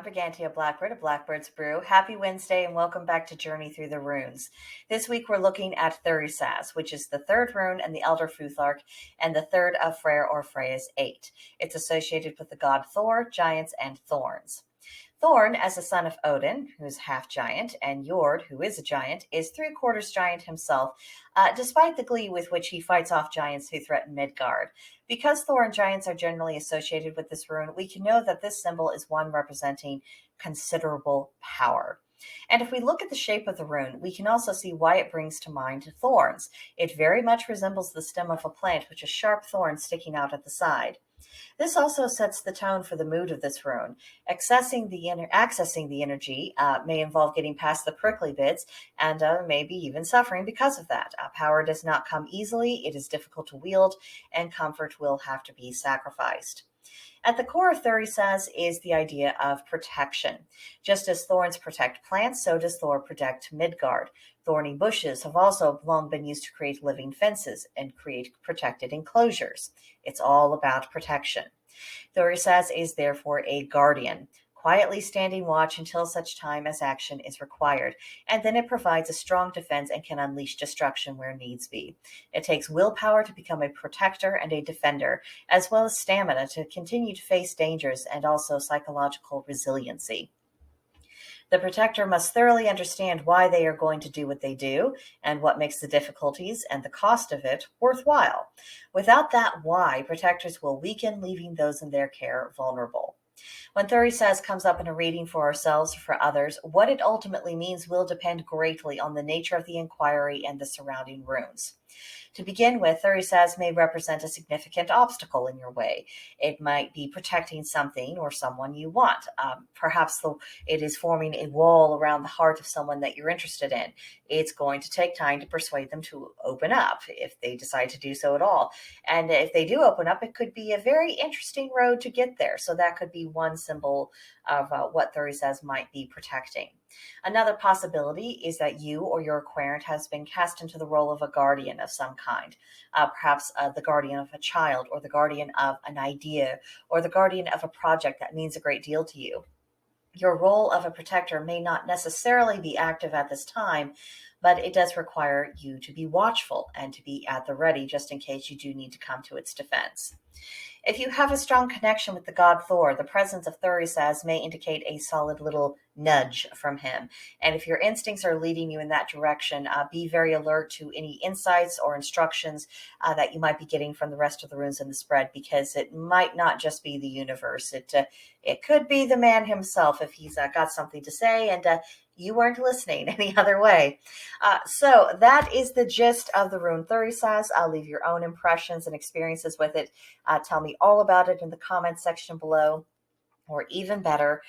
I'm Brigantia Blackbird of Blackbird's Brew. Happy Wednesday and welcome back to Journey Through the Runes. This week we're looking at Thurisaz, which is the third rune in the Elder Futhark and the third of Freyr or Freya's 8. It's associated with the god Thor, giants, and thorns. Thorn, as a son of Odin, who is half giant, and Jord, who is a giant, is 3/4 giant himself, despite the glee with which he fights off giants who threaten Midgard. Because Thor and giants are generally associated with this rune, we can know that this symbol is one representing considerable power. And if we look at the shape of the rune, we can also see why it brings to mind thorns. It very much resembles the stem of a plant, which has sharp thorns sticking out at the side. This also sets the tone for the mood of this rune. Accessing the energy may involve getting past the prickly bits and maybe even suffering because of that. Power does not come easily, it is difficult to wield, and comfort will have to be sacrificed. At the core of Thurisaz is the idea of protection. Just as thorns protect plants, so does Thor protect Midgard. Thorny bushes have also long been used to create living fences and create protected enclosures. It's all about protection. Thurisaz is therefore a guardian, quietly standing watch until such time as action is required, and then it provides a strong defense and can unleash destruction where needs be. It takes willpower to become a protector and a defender, as well as stamina to continue to face dangers and also psychological resiliency. The protector must thoroughly understand why they are going to do what they do and what makes the difficulties and the cost of it worthwhile. Without that why, protectors will weaken, leaving those in their care vulnerable. When Thurisaz comes up in a reading for ourselves or for others, what it ultimately means will depend greatly on the nature of the inquiry and the surrounding runes. To begin with, Thurisaz may represent a significant obstacle in your way. It might be protecting something or someone you want. Perhaps it is forming a wall around the heart of someone that you're interested in. It's going to take time to persuade them to open up, if they decide to do so at all. And if they do open up, it could be a very interesting road to get there. So that could be one symbol of what Thurisaz might be protecting. Another possibility is that you or your querent has been cast into the role of a guardian of some kind, perhaps the guardian of a child, or the guardian of an idea, or the guardian of a project that means a great deal to you. Your role of a protector may not necessarily be active at this time, but it does require you to be watchful and to be at the ready just in case you do need to come to its defense. If you have a strong connection with the god Thor, the presence of Thurisaz may indicate a solid little nudge from him. And if your instincts are leading you in that direction, be very alert to any insights or instructions that you might be getting from the rest of the runes in the spread, because it might not just be the universe. It could be the man himself if he's got something to say and you weren't listening any other way. So that is the gist of the rune Thurisaz. I'll leave your own impressions and experiences with it. Tell me all about it in the comments section below. Or even better,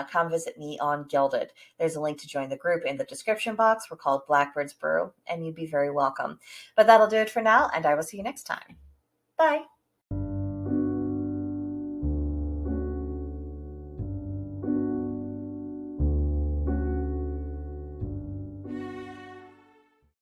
come visit me on Gilded. There's a link to join the group in the description box. We're called Blackbird's Brew, and you'd be very welcome. But that'll do it for now, and I will see you next time. Bye.